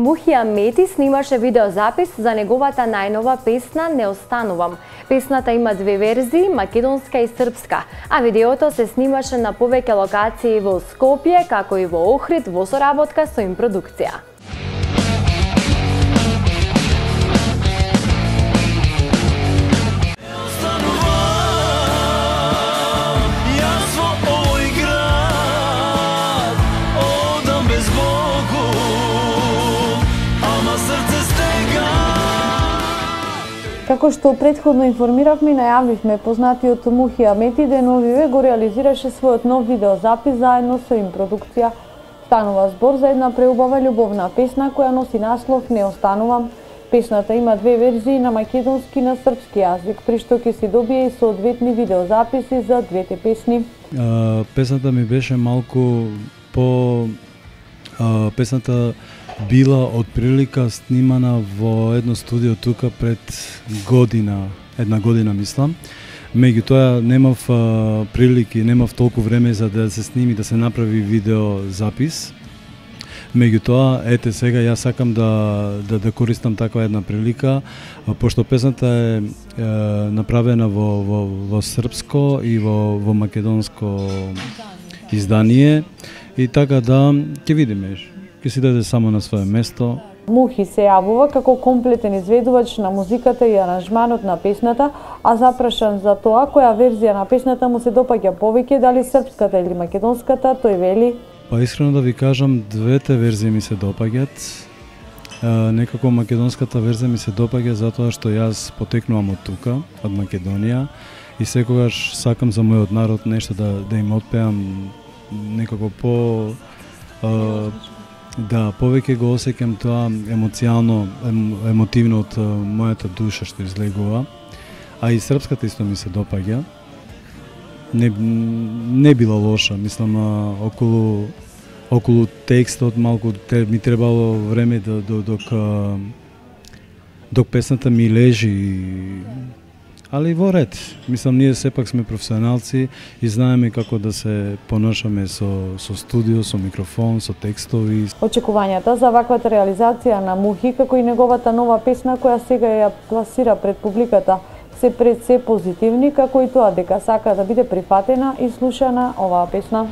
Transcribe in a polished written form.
Мухи Амети снимаше видеозапис за неговата најнова песна "Не останувам". Песната има две верзии, македонска и српска, а видеото се снимаше на повеќе локации во Скопје, како и во Охрид во соработка со Им продукција. Како што претходно информиравме и најавивме, познатиот Мухи Амети деновиве го реализираше својот нов видеозапис заедно со Им продукција. Станува збор за една преубава љубовна песна која носи наслов "Не останувам". Песната има две верзии на македонски и на српски јазик, при што ќе си добие и соодветни видеозаписи за двете песни. Песната ми беше малку по... Песната била од прилика снимана во едно студио тука пред една година мислам. Меѓутоа немав прилики, немав толку време за да се сними, да се направи видеозапис. Меѓутоа, ете сега јас сакам да користам таква една прилика, пошто песната е направена во српско и во македонско издание, и така да ќе видиме. Ќе си даде само на свое место. Мухи се јавува како комплетен изведувач на музиката и аранжманот на песната, а запрашан за тоа која верзија на песната му се допаѓа повеќе, дали српската или македонската, тој вели: Искрено да ви кажам, двете верзии ми се допаѓат. Некако македонската верзија ми се допаѓа затоа што јас потекнувам од тука, од Македонија, и секогаш сакам за мојот народ нешто да им отпеам некако повеќе го осеќам тоа емоционално, емотивно од мојата душа што излегува. А и српската исто ми се допаѓа. Не била лоша, мислам, околу текстот малку ми требало време док песната ми лежи. Али во ред. Мислам, ние сепак сме професионалци и знаеме како да се понашаме со студио, со микрофон, со текстови. Очекувањата за ваквата реализација на Мухи, како и неговата нова песна која сега ја пласира пред публиката, се пред се позитивни, како и тоа дека сака да биде прифатена и слушана оваа песна.